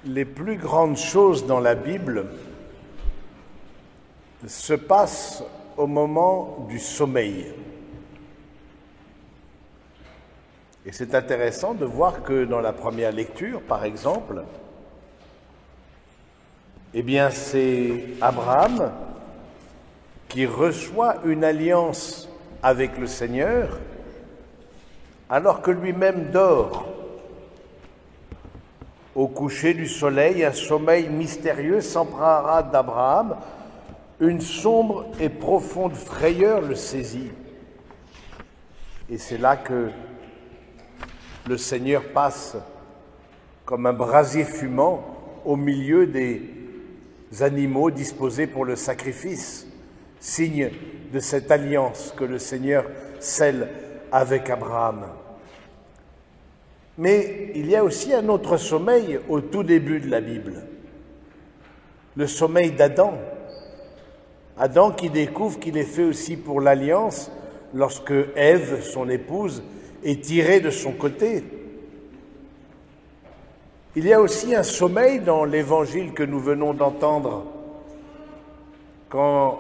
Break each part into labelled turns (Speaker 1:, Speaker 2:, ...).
Speaker 1: Les plus grandes choses dans la Bible se passent au moment du sommeil. Et c'est intéressant de voir que dans la première lecture, par exemple, eh bien c'est Abraham qui reçoit une alliance avec le Seigneur alors que lui-même dort. Au coucher du soleil, un sommeil mystérieux s'emparera d'Abraham. Une sombre et profonde frayeur le saisit. Et c'est là que le Seigneur passe comme un brasier fumant au milieu des animaux disposés pour le sacrifice, signe de cette alliance que le Seigneur scelle avec Abraham. Mais il y a aussi un autre sommeil au tout début de la Bible, le sommeil d'Adam. Adam qui découvre qu'il est fait aussi pour l'alliance lorsque Ève, son épouse, est tirée de son côté. Il y a aussi un sommeil dans l'évangile que nous venons d'entendre, quand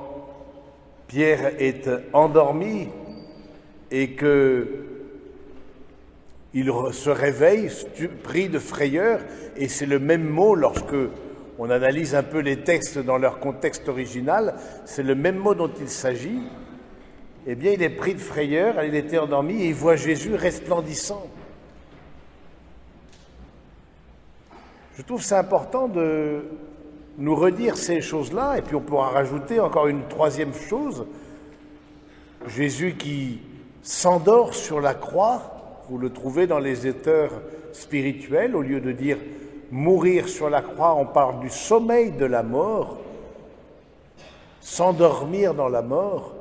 Speaker 1: Pierre est endormi et que il se réveille pris de frayeur, et c'est le même mot lorsque on analyse un peu les textes dans leur contexte original, c'est le même mot dont il s'agit. Eh bien, il est pris de frayeur, il était endormi et il voit Jésus resplendissant. Je trouve c'est important de nous redire ces choses-là, et puis on pourra rajouter encore une troisième chose. Jésus qui s'endort sur la croix, vous le trouvez dans les auteurs spirituels, au lieu de dire mourir sur la croix, on parle du sommeil de la mort, s'endormir dans la mort,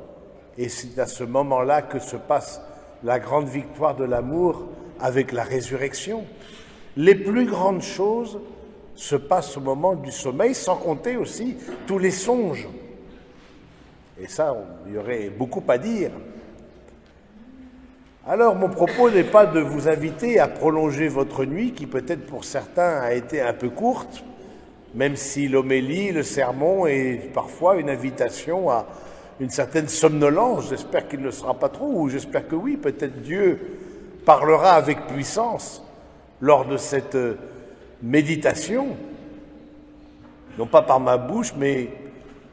Speaker 1: et c'est à ce moment-là que se passe la grande victoire de l'amour avec la résurrection. Les plus grandes choses se passent au moment du sommeil, sans compter aussi tous les songes. Et ça, il y aurait beaucoup à dire. Alors, mon propos n'est pas de vous inviter à prolonger votre nuit, qui peut-être pour certains a été un peu courte, même si l'homélie, le sermon est parfois une invitation à une certaine somnolence. J'espère qu'il ne sera pas trop, ou j'espère que oui, peut-être Dieu parlera avec puissance lors de cette méditation, non pas par ma bouche, mais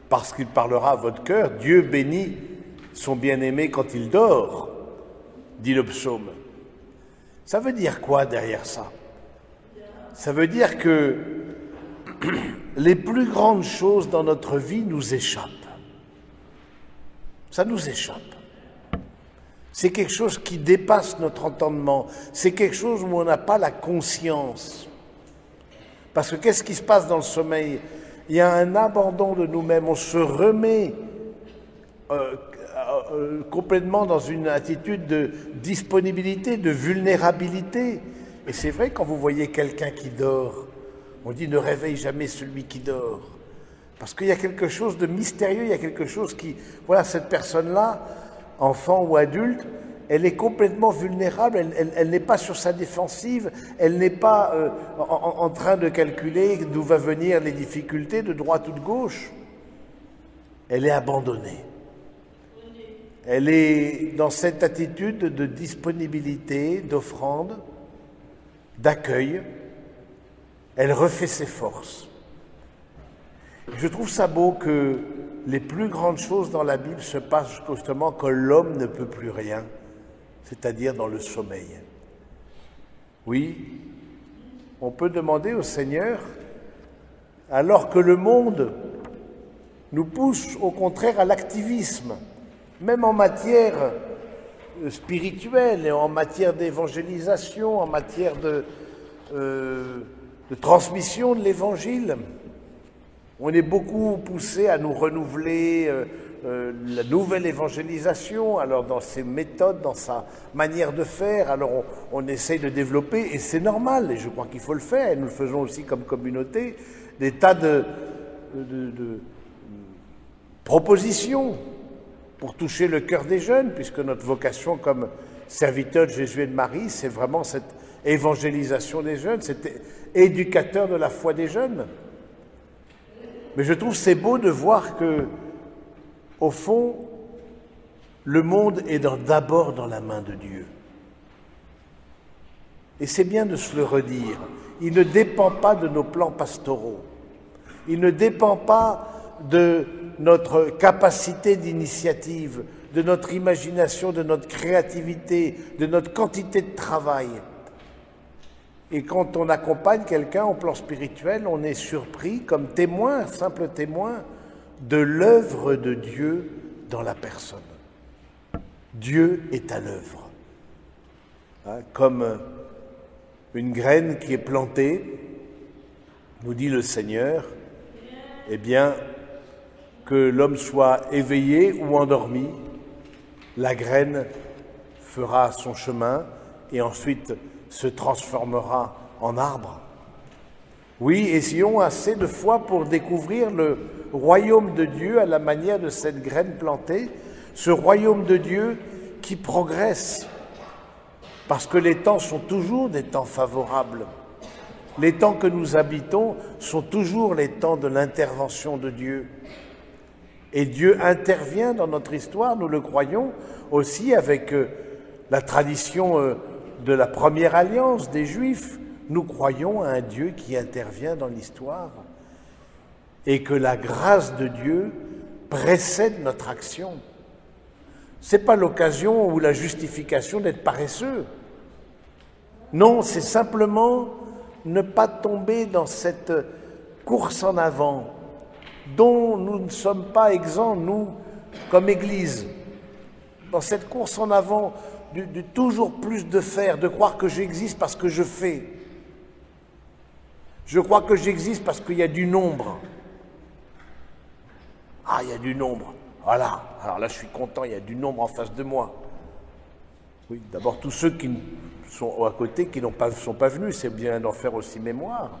Speaker 1: parce qu'il parlera à votre cœur. Dieu bénit son bien-aimé quand il dort, dit le psaume. Ça veut dire quoi derrière ça? Ça veut dire que les plus grandes choses dans notre vie nous échappent. Ça nous échappe. C'est quelque chose qui dépasse notre entendement. C'est quelque chose où on n'a pas la conscience. Parce que qu'est-ce qui se passe dans le sommeil? Il y a un abandon de nous-mêmes. On se remet complètement dans une attitude de disponibilité, de vulnérabilité. Et c'est vrai, quand vous voyez quelqu'un qui dort, on dit ne réveille jamais celui qui dort. Parce qu'il y a quelque chose de mystérieux, il y a quelque chose qui... Voilà, cette personne-là, enfant ou adulte, elle est complètement vulnérable, elle n'est pas sur sa défensive, elle n'est pas en train de calculer d'où va venir les difficultés de droite ou de gauche. Elle est abandonnée. Elle est dans cette attitude de disponibilité, d'offrande, d'accueil. Elle refait ses forces. Je trouve ça beau que les plus grandes choses dans la Bible se passent justement quand l'homme ne peut plus rien, c'est-à-dire dans le sommeil. Oui, on peut demander au Seigneur, alors que le monde nous pousse au contraire à l'activisme, même en matière spirituelle et en matière d'évangélisation, en matière de transmission de l'Évangile. On est beaucoup poussé à nous renouveler la nouvelle évangélisation, alors dans ses méthodes, dans sa manière de faire, alors on essaye de développer, et c'est normal, et je crois qu'il faut le faire, et nous le faisons aussi comme communauté, des tas de propositions pour toucher le cœur des jeunes, puisque notre vocation comme serviteurs de Jésus et de Marie, c'est vraiment cette évangélisation des jeunes, c'est éducateur de la foi des jeunes. Mais je trouve c'est beau de voir que, au fond, le monde est d'abord dans la main de Dieu. Et c'est bien de se le redire. Il ne dépend pas de nos plans pastoraux. Il ne dépend pas de notre capacité d'initiative, de notre imagination, de notre créativité, de notre quantité de travail. Et quand on accompagne quelqu'un au plan spirituel, on est surpris comme témoin, simple témoin, de l'œuvre de Dieu dans la personne. Dieu est à l'œuvre. Hein, comme une graine qui est plantée, nous dit le Seigneur, eh bien, que l'homme soit éveillé ou endormi, la graine fera son chemin et ensuite se transformera en arbre. Oui, essayons assez de foi pour découvrir le royaume de Dieu à la manière de cette graine plantée, ce royaume de Dieu qui progresse, parce que les temps sont toujours des temps favorables. Les temps que nous habitons sont toujours les temps de l'intervention de Dieu. Et Dieu intervient dans notre histoire, nous le croyons aussi avec la tradition de la première alliance des Juifs. Nous croyons à un Dieu qui intervient dans l'histoire et que la grâce de Dieu précède notre action. Ce n'est pas l'occasion ou la justification d'être paresseux. Non, c'est simplement ne pas tomber dans cette course en avant dont nous ne sommes pas exempts, nous, comme Église, dans cette course en avant du toujours plus de faire, de croire que j'existe parce que je fais. Je crois que j'existe parce qu'il y a du nombre. Ah, il y a du nombre. Voilà. Alors là, je suis content, il y a du nombre en face de moi. Oui, d'abord, tous ceux qui sont à côté, qui ne sont pas venus, c'est bien d'en faire aussi mémoire.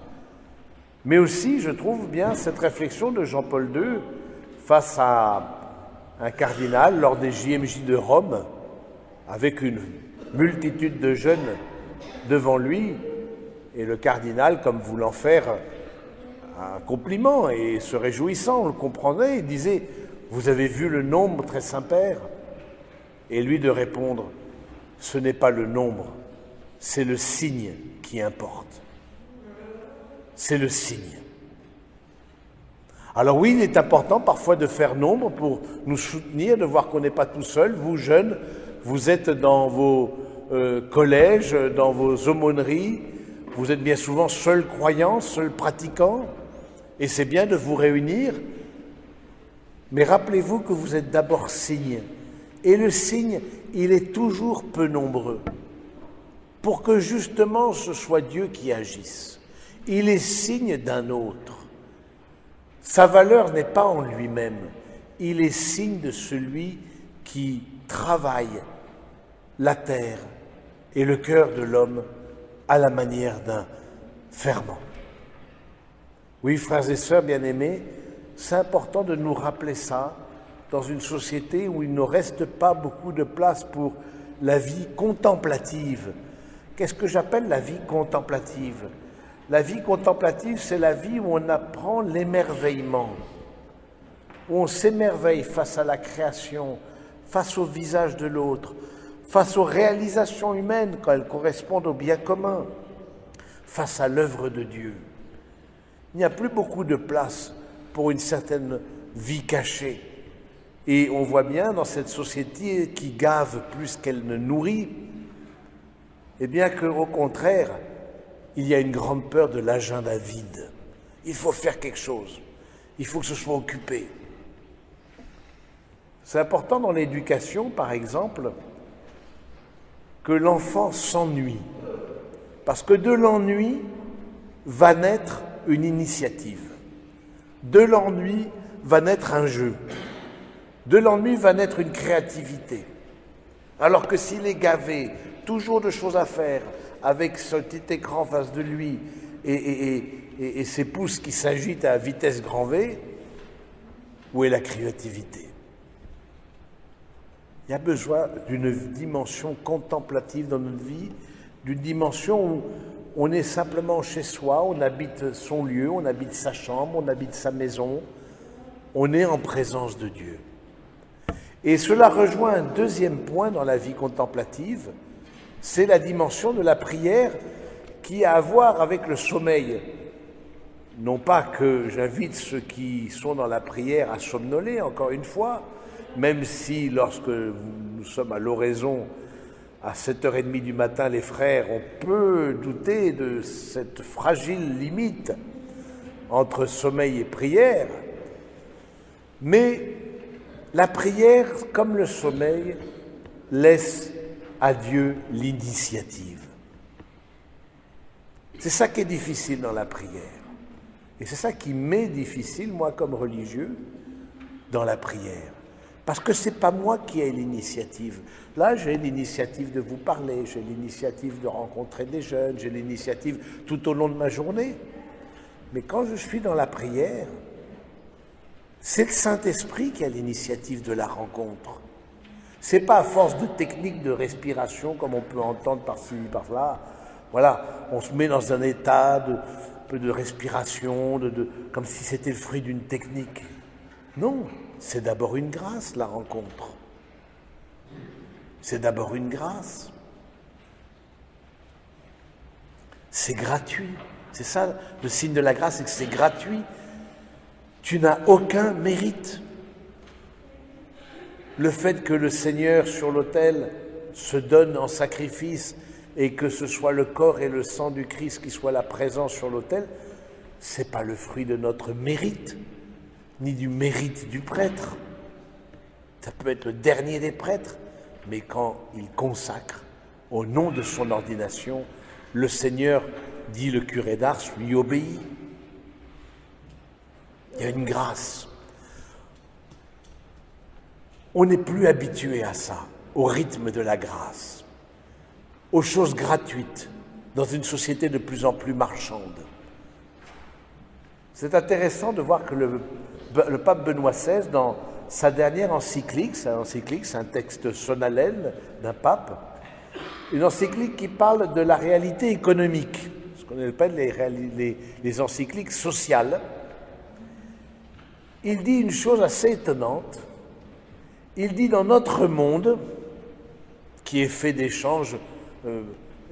Speaker 1: Mais aussi, je trouve bien cette réflexion de Jean-Paul II face à un cardinal lors des JMJ de Rome, avec une multitude de jeunes devant lui, et le cardinal, comme voulant faire un compliment et se réjouissant, on le comprenait, il disait « Vous avez vu le nombre, très Saint-Père ?» Et lui de répondre « Ce n'est pas le nombre, c'est le signe qui importe. » C'est le signe. Alors oui, il est important parfois de faire nombre pour nous soutenir, de voir qu'on n'est pas tout seul. Vous, jeunes, vous êtes dans vos collèges, dans vos aumôneries, vous êtes bien souvent seuls croyants, seuls pratiquants, et c'est bien de vous réunir. Mais rappelez-vous que vous êtes d'abord signe, et le signe, il est toujours peu nombreux, pour que justement ce soit Dieu qui agisse. Il est signe d'un autre. Sa valeur n'est pas en lui-même, il est signe de celui qui travaille la terre et le cœur de l'homme à la manière d'un ferment. Oui, frères et sœurs bien-aimés, c'est important de nous rappeler ça dans une société où il ne reste pas beaucoup de place pour la vie contemplative. Qu'est-ce que j'appelle la vie contemplative ? La vie contemplative, c'est la vie où on apprend l'émerveillement, où on s'émerveille face à la création, face au visage de l'autre, face aux réalisations humaines quand elles correspondent au bien commun, face à l'œuvre de Dieu. Il n'y a plus beaucoup de place pour une certaine vie cachée. Et on voit bien dans cette société qui gave plus qu'elle ne nourrit, eh bien qu'au contraire, il y a une grande peur de l'agenda vide. Il faut faire quelque chose. Il faut que ce soit occupé. C'est important dans l'éducation, par exemple, que l'enfant s'ennuie. Parce que de l'ennui va naître une initiative. De l'ennui va naître un jeu. De l'ennui va naître une créativité. Alors que s'il est gavé, toujours de choses à faire, avec ce petit écran en face de lui et ses pouces qui s'agitent à vitesse grand V, où est la créativité? Il y a besoin d'une dimension contemplative dans notre vie, d'une dimension où on est simplement chez soi, on habite son lieu, on habite sa chambre, on habite sa maison, on est en présence de Dieu. Et cela rejoint un deuxième point dans la vie contemplative, c'est la dimension de la prière qui a à voir avec le sommeil. Non pas que j'invite ceux qui sont dans la prière à somnoler, encore une fois, même si lorsque nous sommes à l'oraison, à 7h30 du matin, les frères, on peut douter de cette fragile limite entre sommeil et prière, mais la prière, comme le sommeil, laisse à Dieu l'initiative. C'est ça qui est difficile dans la prière. Et c'est ça qui m'est difficile, moi, comme religieux, dans la prière. Parce que ce n'est pas moi qui ai l'initiative. Là, j'ai l'initiative de vous parler, j'ai l'initiative de rencontrer des jeunes, j'ai l'initiative tout au long de ma journée. Mais quand je suis dans la prière, c'est le Saint-Esprit qui a l'initiative de la rencontre. Ce n'est pas à force de techniques de respiration, comme on peut entendre par-ci, par-là. Voilà, on se met dans un état de respiration, comme si c'était le fruit d'une technique. Non, c'est d'abord une grâce, la rencontre. C'est d'abord une grâce. C'est gratuit. C'est ça, le signe de la grâce, c'est que c'est gratuit. Tu n'as aucun mérite. Le fait que le Seigneur, sur l'autel, se donne en sacrifice et que ce soit le corps et le sang du Christ qui soient la présence sur l'autel, ce n'est pas le fruit de notre mérite, ni du mérite du prêtre. Ça peut être le dernier des prêtres, mais quand il consacre, au nom de son ordination, le Seigneur, dit le curé d'Ars, lui obéit. Il y a une grâce. On n'est plus habitué à ça, au rythme de la grâce, aux choses gratuites, dans une société de plus en plus marchande. C'est intéressant de voir que le pape Benoît XVI, dans sa dernière encyclique, c'est un texte solennel d'un pape, une encyclique qui parle de la réalité économique, ce qu'on appelle les encycliques sociales. Il dit une chose assez étonnante. Il dit dans notre monde, qui est fait d'échanges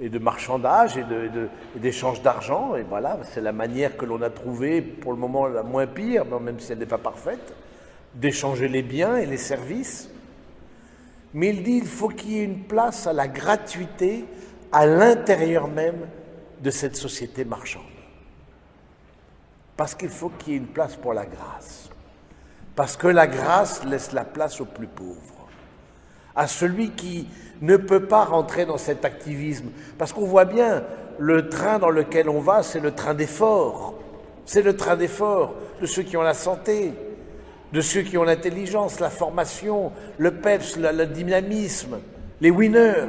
Speaker 1: et de marchandage et d'échanges d'argent, et voilà, c'est la manière que l'on a trouvée, pour le moment la moins pire, même si elle n'est pas parfaite, d'échanger les biens et les services. Mais il dit qu'il faut qu'il y ait une place à la gratuité à l'intérieur même de cette société marchande. Parce qu'il faut qu'il y ait une place pour la grâce. Parce que la grâce laisse la place aux plus pauvres, à celui qui ne peut pas rentrer dans cet activisme. Parce qu'on voit bien, le train dans lequel on va, c'est le train d'effort. C'est le train d'effort de ceux qui ont la santé, de ceux qui ont l'intelligence, la formation, le peps, le dynamisme, les winners.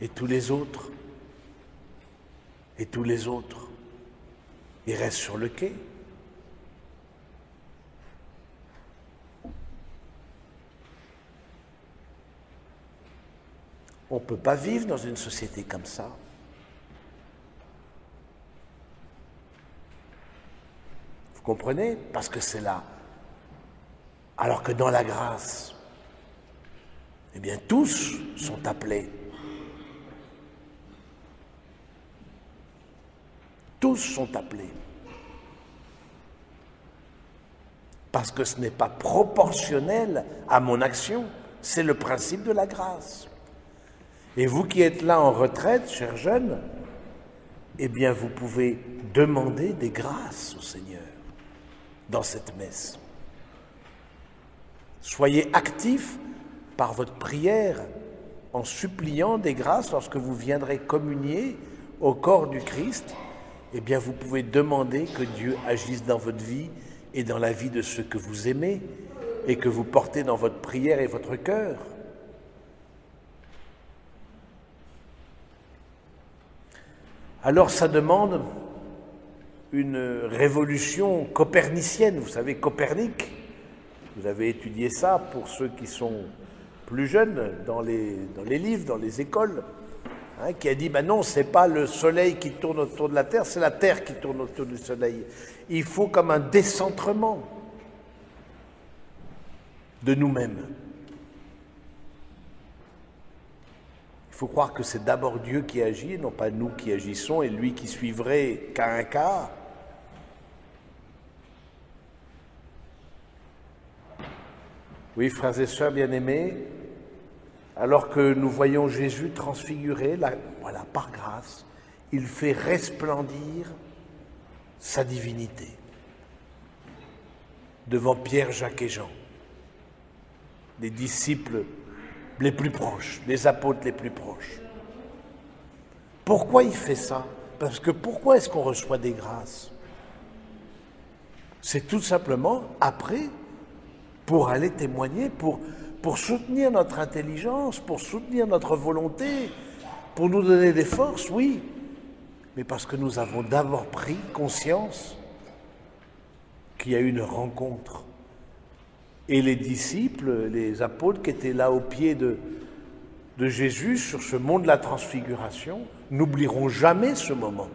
Speaker 1: Et tous les autres, ils restent sur le quai. On ne peut pas vivre dans une société comme ça. Vous comprenez? Parce que c'est là. Alors que dans la grâce, eh bien tous sont appelés. Tous sont appelés. Parce que ce n'est pas proportionnel à mon action. C'est le principe de la grâce. Et vous qui êtes là en retraite, chers jeunes, eh bien vous pouvez demander des grâces au Seigneur dans cette messe. Soyez actifs par votre prière en suppliant des grâces lorsque vous viendrez communier au corps du Christ. Eh bien vous pouvez demander que Dieu agisse dans votre vie et dans la vie de ceux que vous aimez et que vous portez dans votre prière et votre cœur. Alors ça demande une révolution copernicienne. Vous savez, Copernic, vous avez étudié ça pour ceux qui sont plus jeunes dans les livres, dans les écoles. qui a dit, ben non, c'est pas le soleil qui tourne autour de la Terre, c'est la Terre qui tourne autour du soleil. Il faut comme un décentrement de nous-mêmes. Il faut croire que c'est d'abord Dieu qui agit, et non pas nous qui agissons, et lui qui suivrait qu'à un quart. Oui, frères et sœurs bien-aimés, alors que nous voyons Jésus transfiguré, voilà, par grâce, il fait resplendir sa divinité devant Pierre, Jacques et Jean, les disciples les plus proches, les apôtres les plus proches. Pourquoi il fait ça? Parce que pourquoi est-ce qu'on reçoit des grâces? C'est tout simplement après, pour aller témoigner, pour soutenir notre intelligence, pour soutenir notre volonté, pour nous donner des forces, oui, mais parce que nous avons d'abord pris conscience qu'il y a eu une rencontre. Et les disciples, les apôtres qui étaient là au pied de Jésus sur ce mont de la transfiguration, n'oublieront jamais ce moment.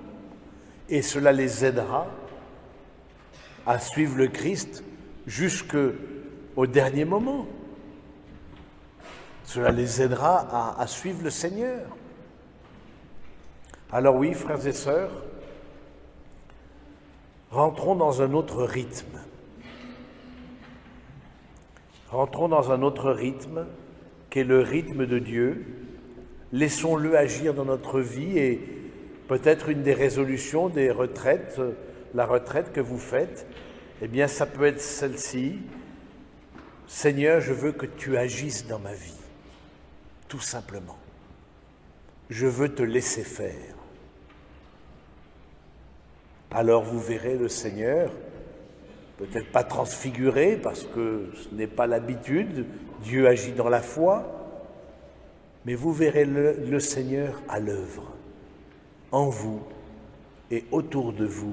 Speaker 1: Et cela les aidera à suivre le Christ jusqu'au dernier moment. Cela les aidera à suivre le Seigneur. Alors oui, frères et sœurs, rentrons dans un autre rythme. Rentrons dans un autre rythme, qui est le rythme de Dieu. Laissons-le agir dans notre vie et peut-être une des résolutions des retraites, la retraite que vous faites, eh bien ça peut être celle-ci. Seigneur, je veux que tu agisses dans ma vie, tout simplement. Je veux te laisser faire. Alors vous verrez le Seigneur, peut-être pas transfiguré parce que ce n'est pas l'habitude, Dieu agit dans la foi, mais vous verrez le Seigneur à l'œuvre, en vous et autour de vous.